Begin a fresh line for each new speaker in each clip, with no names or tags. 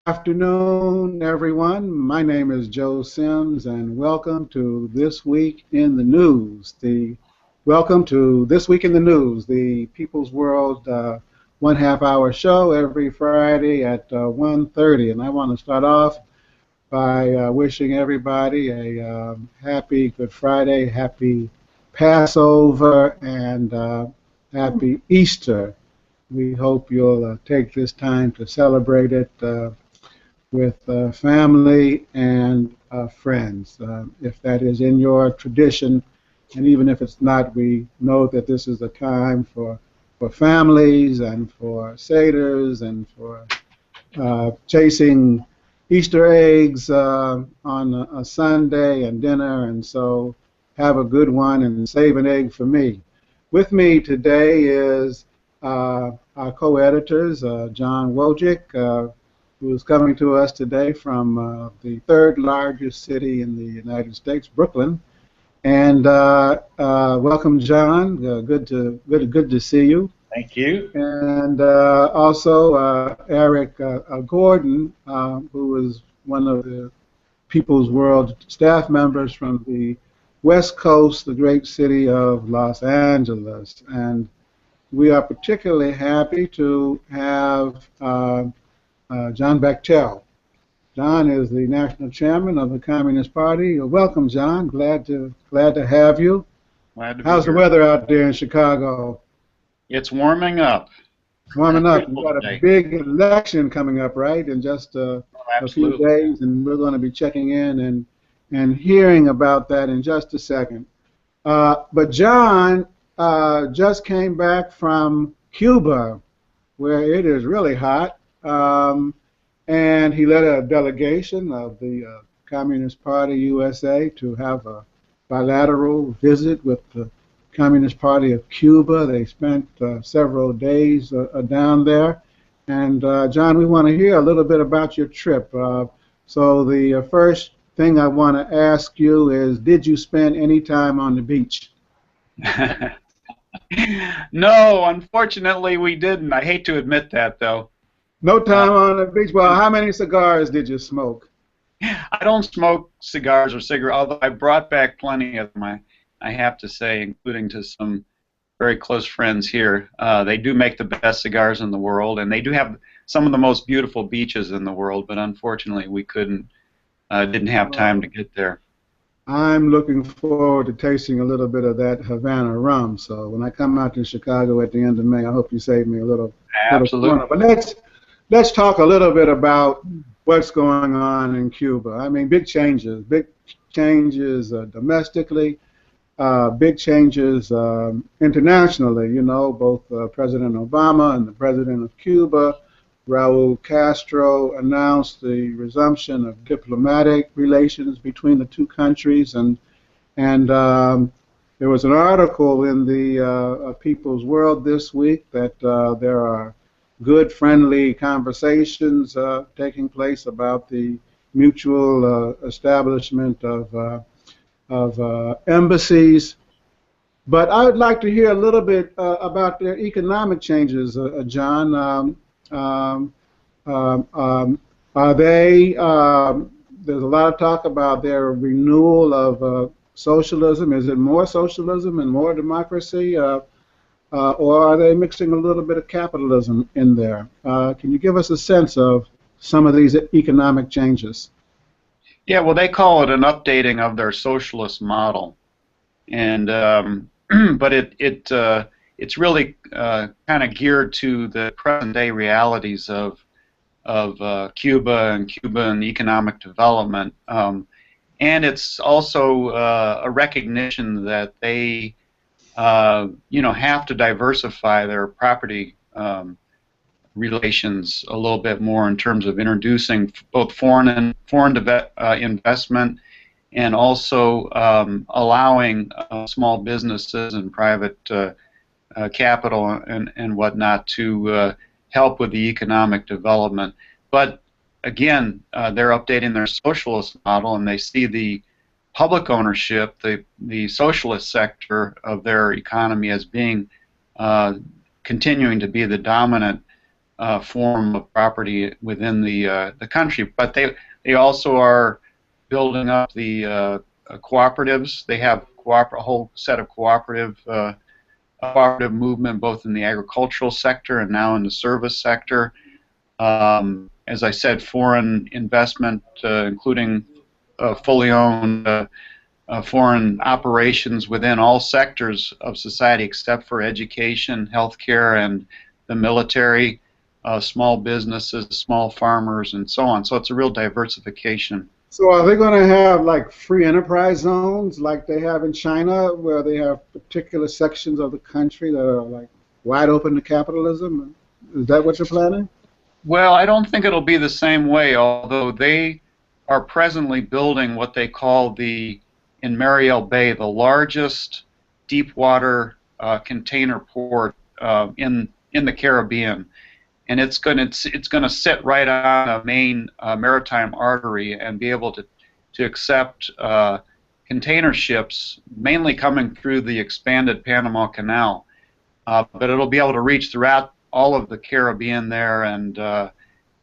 afternoon, everyone. My name is Joe Sims, and welcome to This Week in the News. Welcome to This Week in the News, the People's World 1/2 hour show every Friday at 1:30. And I want to start off by wishing everybody a happy Good Friday, happy Passover, and happy Easter. We hope you'll take this time to celebrate it with family and friends. If that is in your tradition, and even if it's not, we know that this is a time for families and for seders and for chasing Easter eggs on a Sunday and dinner, and so have a good one and save an egg for me. With me today is our co-editors, John Wojcik, who is coming to us today from the third largest city in the United States, Brooklyn. And welcome, John. Good to see you.
Thank you.
And also Eric Gordon, who is one of the People's World staff members from the West Coast, the great city of Los Angeles. And we are particularly happy to have John Bechtel. John is the national chairman of the Communist Party. Welcome, John. Glad to have you.
Glad to be
How's the
here.
weather out there in Chicago?
It's warming up.
Warming up. We've got a
Today.
big election coming up, right, in just a few
Absolutely.
days, and we're going to be checking in and hearing about that in just a second. But John just came back from Cuba, where it is really hot. And he led a delegation of the Communist Party USA to have a bilateral visit with the Communist Party of Cuba. They spent several days down there. And John, we want to hear a little bit about your trip. So the first thing I want to ask you is, did you spend any time on the beach?
No, unfortunately we didn't. I hate to admit that, though.
No time on the beach. Well, how many cigars did you smoke?
I don't smoke cigars or cigarettes, although I brought back plenty of them, I have to say, including to some very close friends here. They do make the best cigars in the world, and they do have some of the most beautiful beaches in the world, but unfortunately we didn't have time to get there.
I'm looking forward to tasting a little bit of that Havana rum. So when I come out to Chicago at the end of May, I hope you save me a little
Absolutely.
But let's talk a little bit about what's going on in Cuba. I mean, big changes domestically, big changes internationally. You know, both President Obama and the president of Cuba, Raul Castro, announced the resumption of diplomatic relations between the two countries, and there was an article in the People's World this week that there are good, friendly conversations taking place about the mutual establishment of embassies. But I would like to hear a little bit about their economic changes, John. Are they? There's a lot of talk about their renewal of socialism. Is it more socialism and more democracy? Or are they mixing a little bit of capitalism in there? Can you give us a sense of some of these economic changes?
Yeah, well, they call it an updating of their socialist model, and but it's really kind of geared to the present-day realities of Cuba and economic development, and it's also a recognition that they have to diversify their property relations a little bit more in terms of introducing both foreign investment and also allowing small businesses and private capital and whatnot to help with the economic development. But again, they're updating their socialist model, and they see the public ownership, the socialist sector of their economy as being continuing to be the dominant form of property within the country. But they also are building up the cooperatives. They have a whole set of cooperative movement both in the agricultural sector and now in the service sector. As I said, foreign investment, including fully owned foreign operations within all sectors of society except for education, healthcare, and the military, small businesses, small farmers, and so on. So it's a real diversification.
So are they going to have like free enterprise zones like they have in China, where they have particular sections of the country that are like wide open to capitalism? Is that what you're planning?
Well, I don't think it'll be the same way, although they are presently building what they call in Mariel Bay, the largest deep water container port in the Caribbean, and it's going to sit right on a main maritime artery and be able to accept container ships, mainly coming through the expanded Panama Canal. But it'll be able to reach throughout all of the Caribbean there and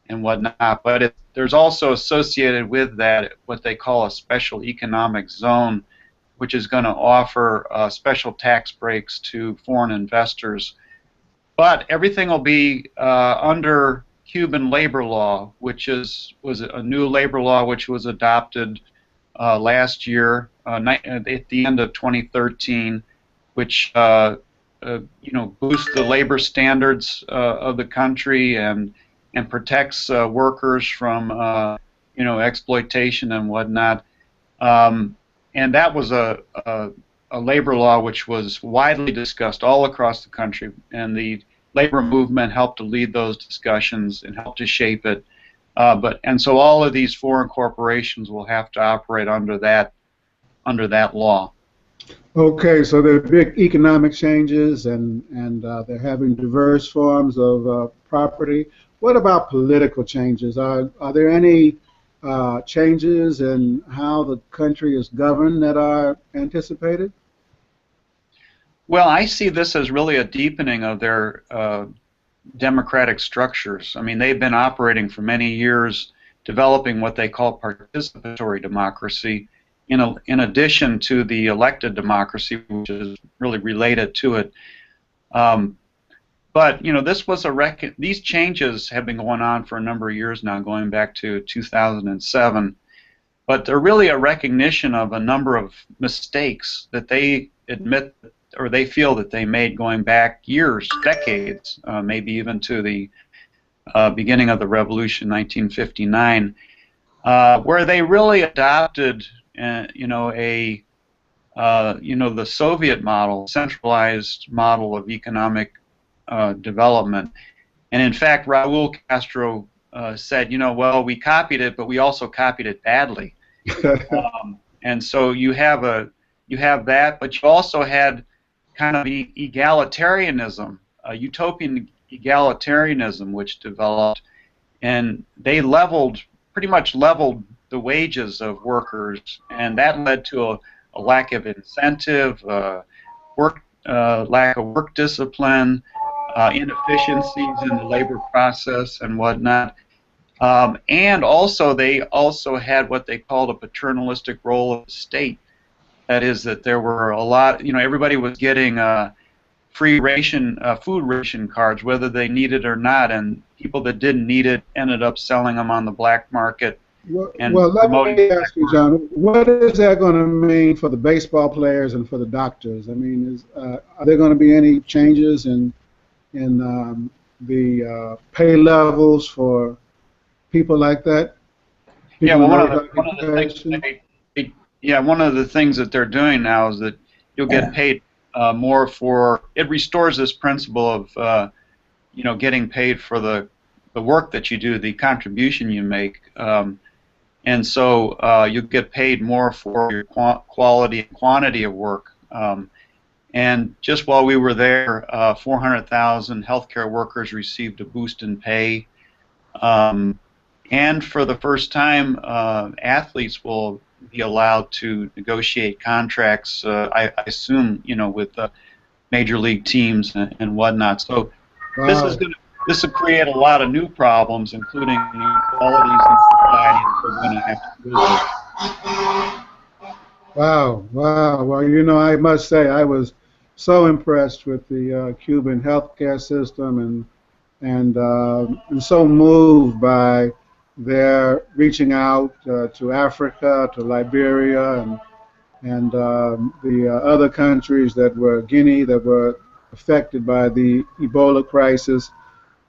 whatnot. But there's also associated with that what they call a special economic zone, which is going to offer special tax breaks to foreign investors. But everything will be under Cuban labor law, which was a new labor law which was adopted last year at the end of 2013, which boosts the labor standards of the country and protects workers from exploitation and whatnot. And that was a labor law which was widely discussed all across the country, and the labor movement helped to lead those discussions and helped to shape it. And so all of these foreign corporations will have to operate under that law.
Okay, so there are big economic changes, and they're having diverse forms of property. What about political changes? Are there any changes in how the country is governed that are anticipated?
Well, I see this as really a deepening of their democratic structures. I mean, they've been operating for many years, developing what they call participatory democracy, in addition to the elected democracy, which is really related to it. But this was these changes have been going on for a number of years now, going back to 2007. But they're really a recognition of a number of mistakes that they admit or they feel that they made going back years, decades, maybe even to the beginning of the revolution, 1959, where they really adopted, the Soviet model, centralized model of economic development. And in fact, Raúl Castro said, well, we copied it, but we also copied it badly. And so you have that, but you also had kind of egalitarianism, utopian egalitarianism, which developed, and they pretty much leveled the wages of workers, and that led to a lack of incentive, lack of work discipline, inefficiencies in the labor process and whatnot. And also, they also had what they called a paternalistic role of the state. That is, that there were a lot, everybody was getting free food ration cards, whether they needed it or not, and people that didn't need it ended up selling them on the black market.
Well, let me ask you, John, what is that going to mean for the baseball players and for the doctors? I mean, are there going to be any changes in the pay levels for people like that?
Yeah, well, one of the things that they're doing now is that you'll get paid more for. It restores this principle of getting paid for the work that you do, the contribution you make, and so you get paid more for your quality and quantity of work. And just while we were there, 400,000 healthcare workers received a boost in pay. And for the first time, athletes will be allowed to negotiate contracts, I assume, with major league teams and whatnot. So
Wow.
this is going to this will create a lot of new problems, including inequalities in society that we're going to have to deal with.
Wow, wow. Well, you know, I must say I was so impressed with the Cuban healthcare system and so moved by their reaching out to Africa, to Liberia, and the other countries that were Guinea that were affected by the Ebola crisis.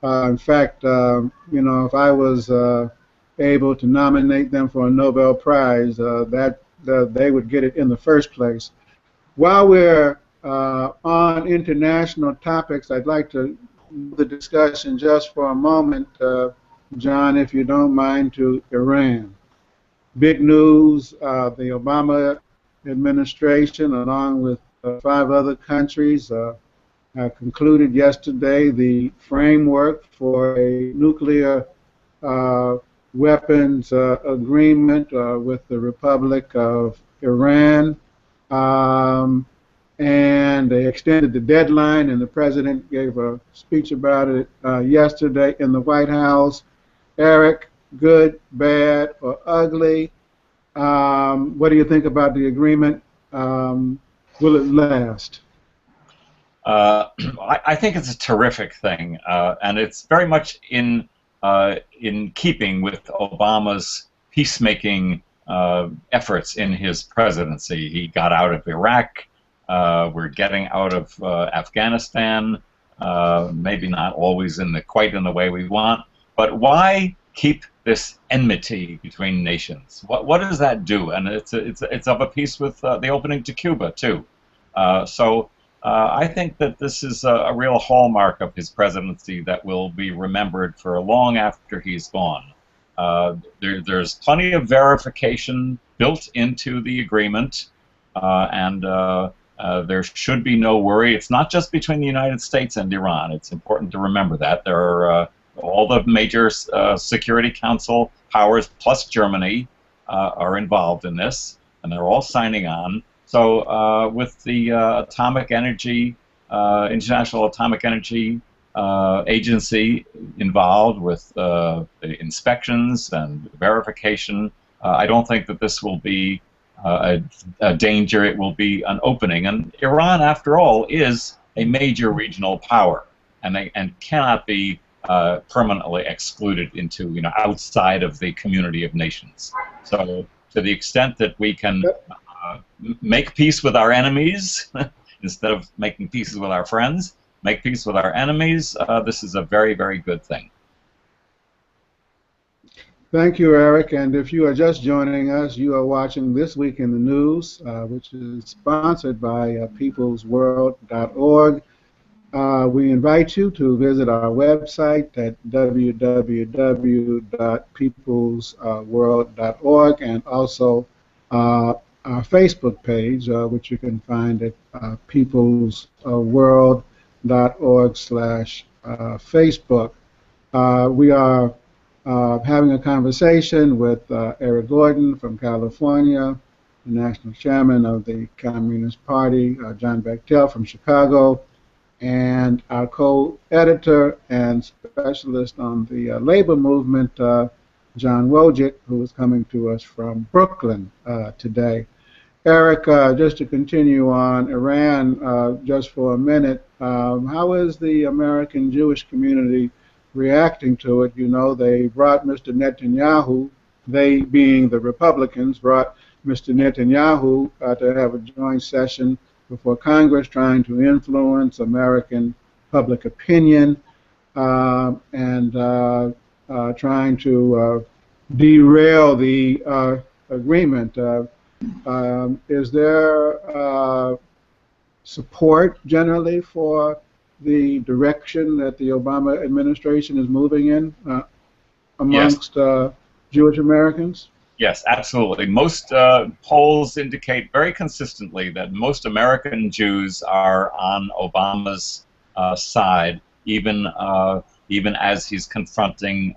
In fact, you know, if I was able to nominate them for a Nobel Prize, they would get it in the first place. While we're on international topics, I'd like to move the discussion just for a moment, John, if you don't mind, to Iran. Big news, the Obama administration, along with five other countries, concluded yesterday the framework for a nuclear uh, weapons agreement with the Republic of Iran. Um, and they extended the deadline, and the president gave a speech about it yesterday in the White House. Eric, good, bad, or ugly? What do you think about the agreement? Will it last?
I think it's a terrific thing, and it's very much in keeping with Obama's peacemaking efforts in his presidency. He got out of Iraq. We're getting out of Afghanistan. Maybe not always quite in the way we want. But why keep this enmity between nations? What does that do? And it's of a piece with the opening to Cuba too. I think that this is a real hallmark of his presidency that will be remembered for long after he's gone. There's plenty of verification built into the agreement, and there should be no worry. It's not just between the United States and Iran. It's important to remember that. There are all the major Security Council powers plus Germany are involved in this, and they're all signing on. So with the Atomic Energy, International Atomic Energy Agency involved with the inspections and verification, I don't think that this will be a danger. It will be an opening. And Iran, after all, is a major regional power, and cannot be permanently excluded into, outside of the community of nations. So to the extent that we can make peace with our enemies instead of making peace with our friends, make peace with our enemies, this is a very, very good thing.
Thank you, Eric. And if you are just joining us, you are watching This Week in the News, which is sponsored by peoplesworld.org. We invite you to visit our website at www.peoplesworld.org and also our Facebook page, which you can find at peoplesworld.org/Facebook. We are having a conversation with Eric Gordon from California, the national chairman of the Communist Party, John Bechtel from Chicago, and our co-editor and specialist on the labor movement, John Wojcik, who is coming to us from Brooklyn today. Eric, just to continue on Iran just for a minute, how is the American Jewish community reacting to it? You know, they brought Mr. Netanyahu, they being the Republicans, brought Mr. Netanyahu to have a joint session before Congress trying to influence American public opinion and trying to derail the agreement. Is there support generally for the direction that the Obama administration is moving in amongst Jewish Americans?
Yes, absolutely. Most polls indicate very consistently that most American Jews are on Obama's side, even as he's confronting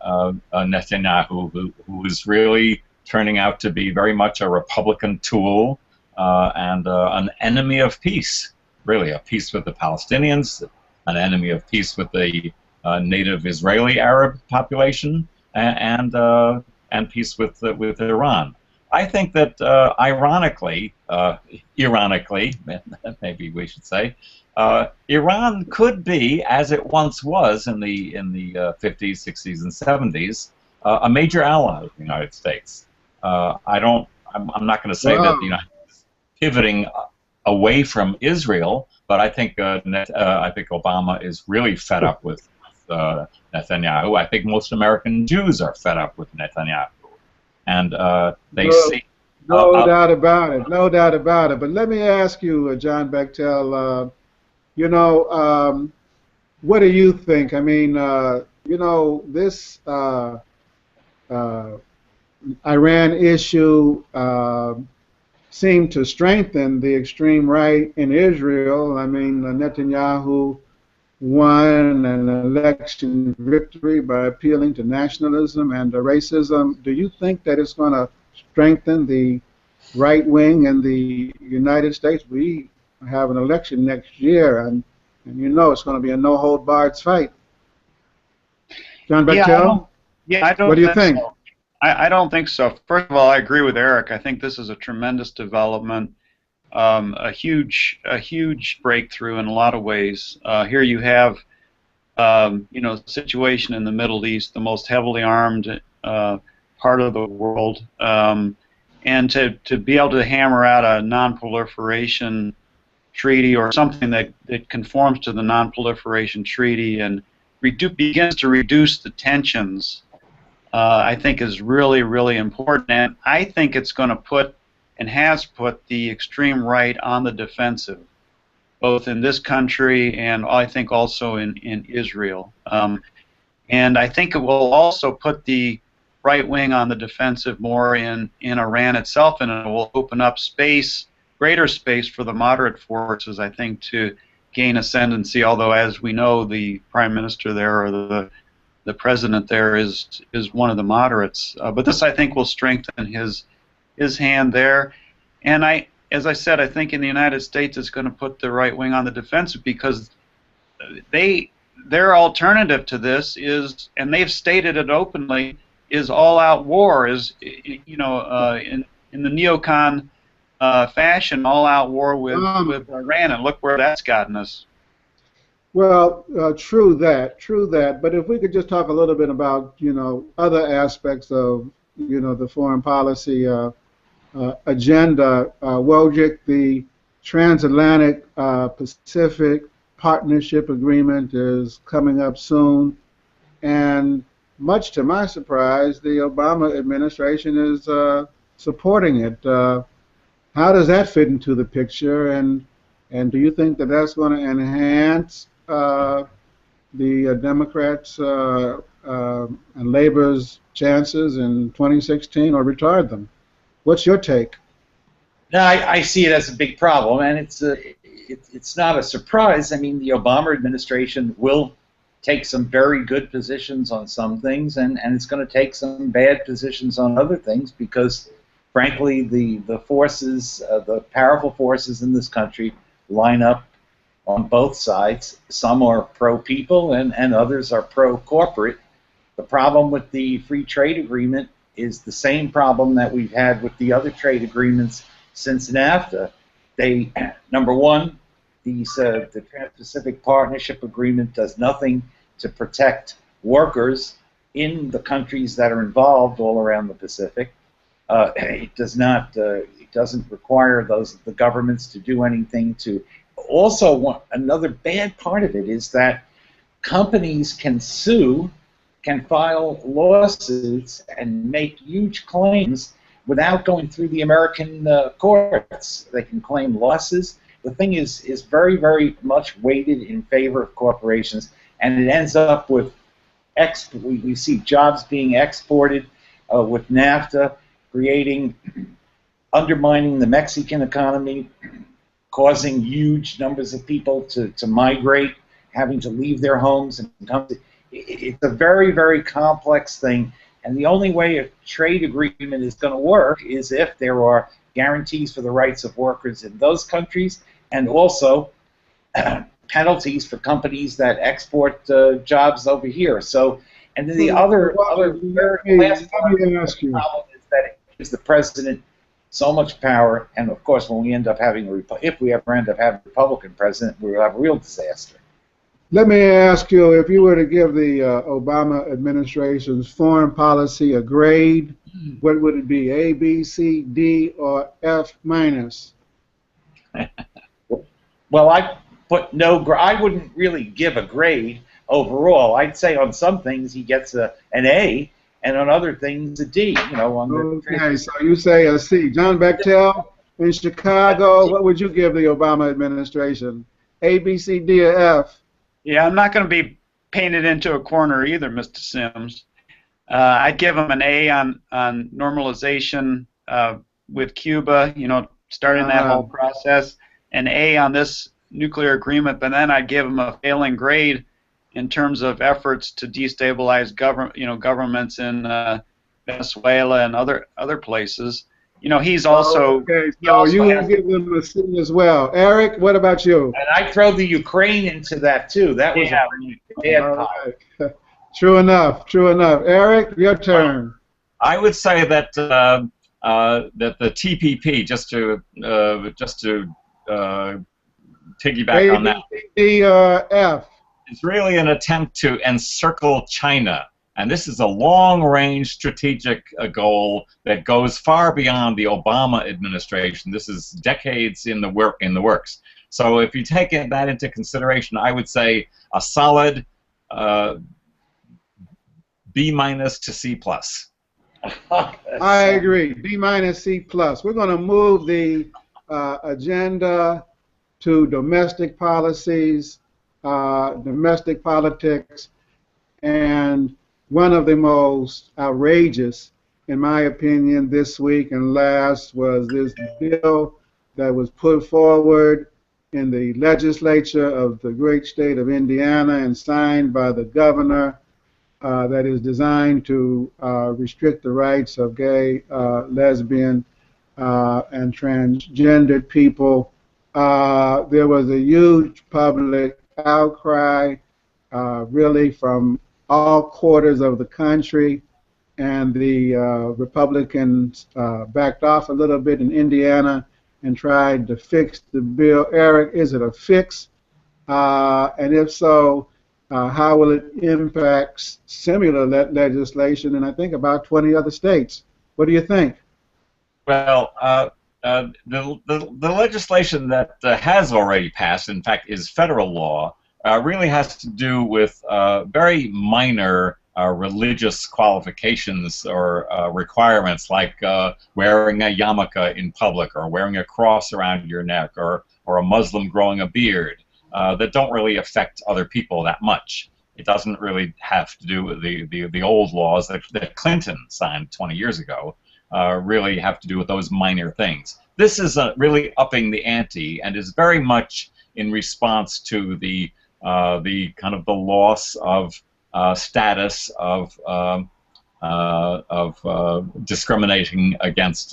Netanyahu, who is really turning out to be very much a Republican tool and an enemy of peace, really, a peace with the Palestinians, an enemy of peace with the native Israeli Arab population, and peace with Iran. I think that ironically, maybe we should say, Iran could be, as it once was in the 50s, 60s, and 70s, a major ally of the United States. I'm not going to say that the United States is pivoting away from Israel, but I think Obama is really fed up with Netanyahu. I think most American Jews are fed up with Netanyahu, and they see.
No doubt about it. No doubt about it. But let me ask you, John Bechtel, what do you think? I mean, this Iran issue seemed to strengthen the extreme right in Israel. I mean, Netanyahu won an election victory by appealing to nationalism and racism. Do you think that it's going to strengthen the right wing in the United States? We have an election next year, and it's going to be a no-hold-barred fight. John Bechtel?
I don't
what do you think?
So. I don't think so. First of all, I agree with Eric. I think this is a tremendous development, a huge breakthrough in a lot of ways. Here you have, situation in the Middle East, the most heavily armed part of the world, and to be able to hammer out a non-proliferation treaty or something that conforms to the non-proliferation treaty and begins to reduce the tensions, I think is really, really important. And I think it's going to put and has put the extreme right on the defensive, both in this country and I think also in Israel. And I think it will also put the right wing on the defensive more in Iran itself, and it will open up greater space for the moderate forces, I think, to gain ascendancy, although as we know, the prime minister there or the president there is one of the moderates. But this, I think, will strengthen his hand there. And as I said, I think in the United States it's going to put the right wing on the defensive because their alternative to this is, and they've stated it openly, is all-out war, in the neocon fashion, all-out war with Iran, and look where that's gotten us.
Well, true that. But if we could just talk a little bit about, other aspects of, the foreign policy agenda. Wojcik, the Transatlantic Pacific Partnership Agreement is coming up soon, and much to my surprise, the Obama administration is supporting it. How does that fit into the picture, and do you think that that's going to enhance the Democrats' and Labor's chances in 2016 or retard them? What's your take?
No, I see it as a big problem, and it's not a surprise. I mean, the Obama administration will take some very good positions on some things, and it's going to take some bad positions on other things because, frankly, the forces, the powerful forces in this country line up on both sides. Some are pro-people and others are pro-corporate. The problem with the free trade agreement is the same problem that we've had with the other trade agreements since NAFTA. Number one, the Trans-Pacific Partnership Agreement does nothing to protect workers in the countries that are involved all around the Pacific. It doesn't require the governments to do anything to. Also, another bad part of it is that companies can file lawsuits and make huge claims without going through the American courts. They can claim losses. The thing is very, very much weighted in favor of corporations, and it ends up with we see jobs being exported with NAFTA, undermining the Mexican economy, causing huge numbers of people to migrate, having to leave their homes and come to. It's a very, very complex thing, and the only way a trade agreement is going to work is if there are guarantees for the rights of workers in those countries, and also penalties for companies that export jobs over here. So, and then the
Well,
other third last part of the problem is that it gives the president so much power, and of course, when we end up having if we ever end up having a Republican president, we'll have a real disaster.
let me ask you, if you were to give the Obama administration's foreign policy a grade, what would it be? A, B, C, D, or F minus?
Well, I put no. I wouldn't really give a grade overall. I'd say on some things he gets an A, and on other things a D. You know, on the
Okay, so you say a C. John Bechtel in Chicago, what would you give the Obama administration? A, B, C, D, or F?
Yeah, I'm not going to be painted into a corner either, Mr. Sims. I'd give him an A on normalization with Cuba, you know, starting that whole process, an A on this nuclear agreement, but then I'd give him a failing grade in terms of efforts to destabilize governments in Venezuela and other places. You know, he's also
okay. So you will give them a C as well. Eric, what about you?
And I throw the Ukraine into that too. That was a really bad part.
Right. True enough. True enough. Eric, your turn.
I would say that that the TPP, just to piggyback on that,
D, F.
it's really an attempt to encircle China. And this is a long-range strategic goal that goes far beyond the Obama administration. This is decades in the works. So if you take that into consideration, I would say a solid B minus to C plus.
I agree. B minus, C plus. We're going to move the agenda to domestic policies, domestic politics, and one of the most outrageous, in my opinion, this week and last was this bill that was put forward in the legislature of the great state of Indiana and signed by the governor that is designed to restrict the rights of gay, lesbian, and transgendered people. There was a huge public outcry, really from all quarters of the country, and the Republicans backed off a little bit in Indiana and tried to fix the bill. Eric, is it a fix? And if so, how will it impact similar legislation in, I think, about 20 other states? What do you think?
Well, the legislation that has already passed, in fact, is federal law, really has to do with very minor religious qualifications or requirements, like wearing a yarmulke in public, or wearing a cross around your neck, or a Muslim growing a beard, that don't really affect other people that much. It doesn't really have to do with the old laws that Clinton signed 20 years ago. Really have to do with those minor things. This is really upping the ante, and is very much in response to the kind of the loss of status of discriminating against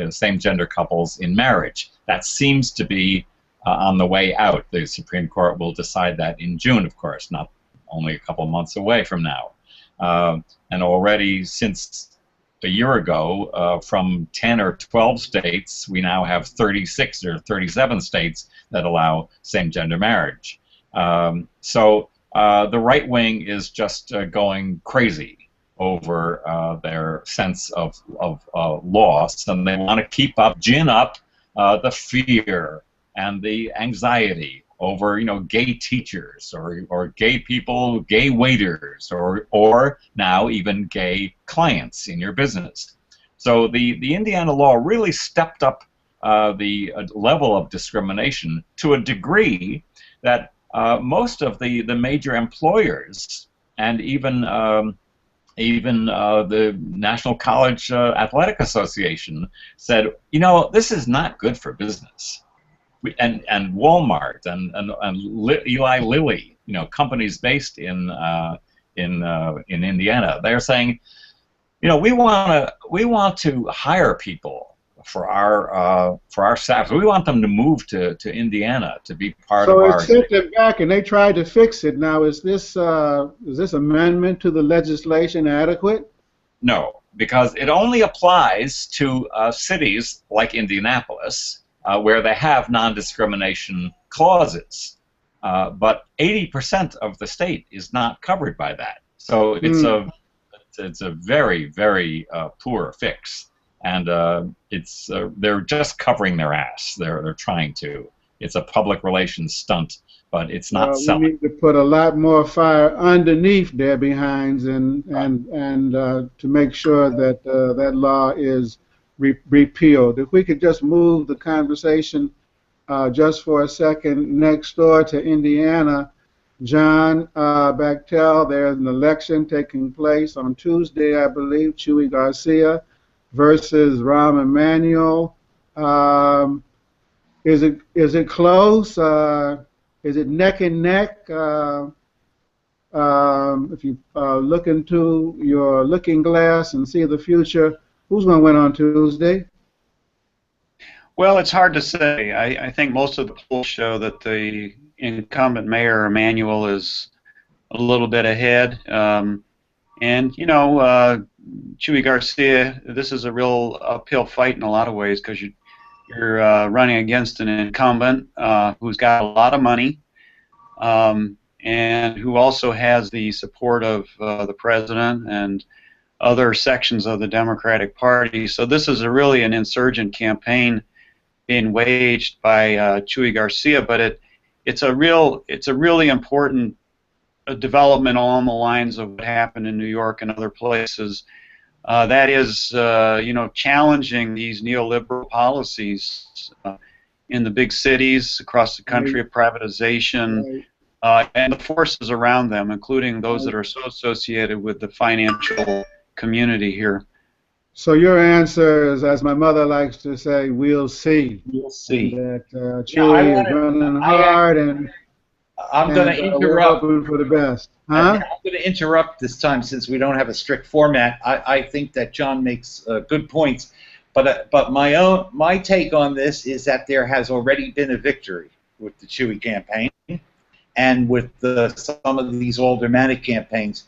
same-gender couples in marriage. That seems to be on the way out. The Supreme Court will decide that in June, of course, not only a couple months away from now. And already since a year ago, from 10 or 12 states, we now have 36 or 37 states that allow same-gender marriage. So the right wing is just going crazy over their sense of loss, and they want to gin up the fear and the anxiety over, gay teachers, or gay people, gay waiters, or now even gay clients in your business. So the Indiana law really stepped up the level of discrimination to a degree that most of the major employers, and even the National College Athletic Association, said, this is not good for business. And Walmart and Eli Lilly, companies based in Indiana, they're saying, we want to hire people for our staff. We want them to move to Indiana to be part of
So
our.
it sent it back, and they tried to fix it. Now, is this amendment to the legislation adequate?
No, because it only applies to cities like Indianapolis, where they have non-discrimination clauses. But 80% of the state is not covered by that. So it's a very, very poor fix, and they're just covering their ass. They're trying to. It's a public relations stunt, but it's not
We
selling.
need to put a lot more fire underneath their behinds and to make sure that that law is repealed. If we could just move the conversation just for a second next door to Indiana, John Bechtel, there's an election taking place on Tuesday, I believe, Chuy Garcia versus Rahm Emanuel. Is it close? Is it neck and neck? If you look into your looking glass and see the future, who's going to win on Tuesday?
Well, it's hard to say. I think most of the polls show that the incumbent mayor, Emanuel, is a little bit ahead. And, you know, Chuy Garcia, this is a real uphill fight in a lot of ways because you're running against an incumbent who's got a lot of money and who also has the support of the president and other sections of the Democratic Party. So this is really an insurgent campaign being waged by Chuy Garcia, but it's a really important development along the lines of what happened in New York and other places. That is, you know, challenging these neoliberal policies in the big cities across the country of privatization and the forces around them, including those that are so associated with the financial community here.
So your answer is, as my mother likes to say, we'll see.
We'll see.
And that Chuy is running hard, and
I'm going to interrupt.
We're hoping for the best. Huh?
I'm going to interrupt this time since we don't have a strict format. I think that John makes good points, but my take on this is that there has already been a victory with the Chuy campaign and with some of these aldermanic campaigns.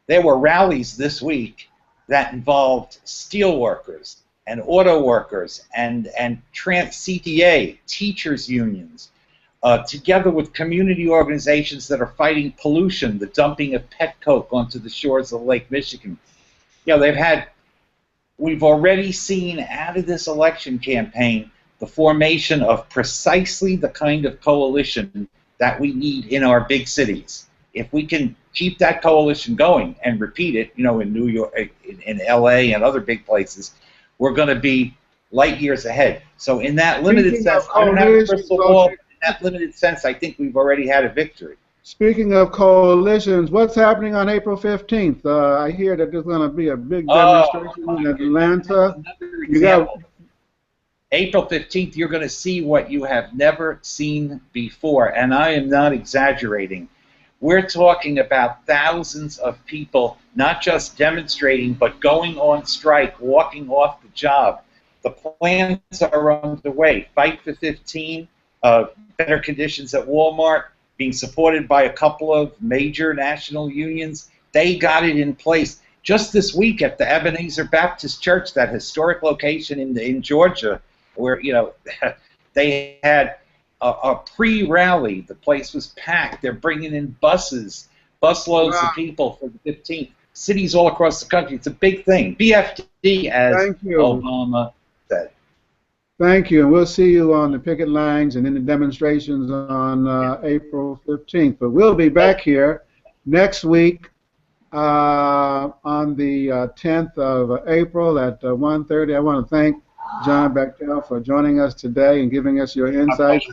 There were rallies this week that involved steel workers and auto workers and CTA, teachers unions, together with community organizations that are fighting pollution, the dumping of pet coke onto the shores of Lake Michigan. You know, we've already seen out of this election campaign the formation of precisely the kind of coalition that we need in our big cities. If we can keep that coalition going and repeat it, you know, in New York, in LA and other big places, we're going to be light years ahead. So in that limited sense, I don't have a crystal ball. In that limited sense, I think we've already had a victory.
Speaking of coalitions, what's happening on April 15th? I hear that there's going to be a big demonstration in Atlanta.
April 15th, you're going to see what you have never seen before, and I am not exaggerating. We're talking about thousands of people not just demonstrating, but going on strike, walking off the job. The plans are underway. Fight for 15, better conditions at Walmart, being supported by a couple of major national unions. They got it in place. Just this week at the Ebenezer Baptist Church, that historic location in Georgia, where, you know, they had a pre-rally. The place was packed. They're bringing in busloads of people for the 15th. Cities all across the country. It's a big thing. BFD, as Obama said.
Thank you, and we'll see you on the picket lines and in the demonstrations on April 15th. But we'll be back here next week on the 10th of April at 1:30. I want to thank John Bechtel for joining us today and giving us your insights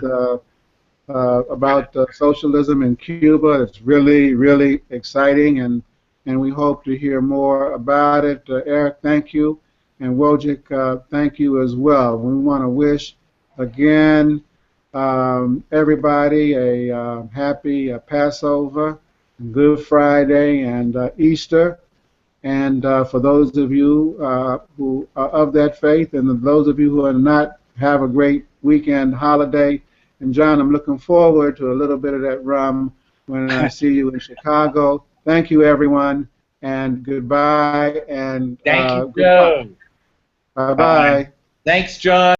about socialism in Cuba. It's really, really exciting, and we hope to hear more about it. Eric, thank you, and Wojciech, thank you as well. We want to wish, again, everybody a happy Passover, Good Friday, and Easter. And for those of you who are of that faith, and those of you who are not, have a great weekend holiday. And John, I'm looking forward to a little bit of that rum when I see you in Chicago. Thank you, everyone, and goodbye, and
Thank you,
goodbye.
Joe.
Bye-bye.
Thanks, John.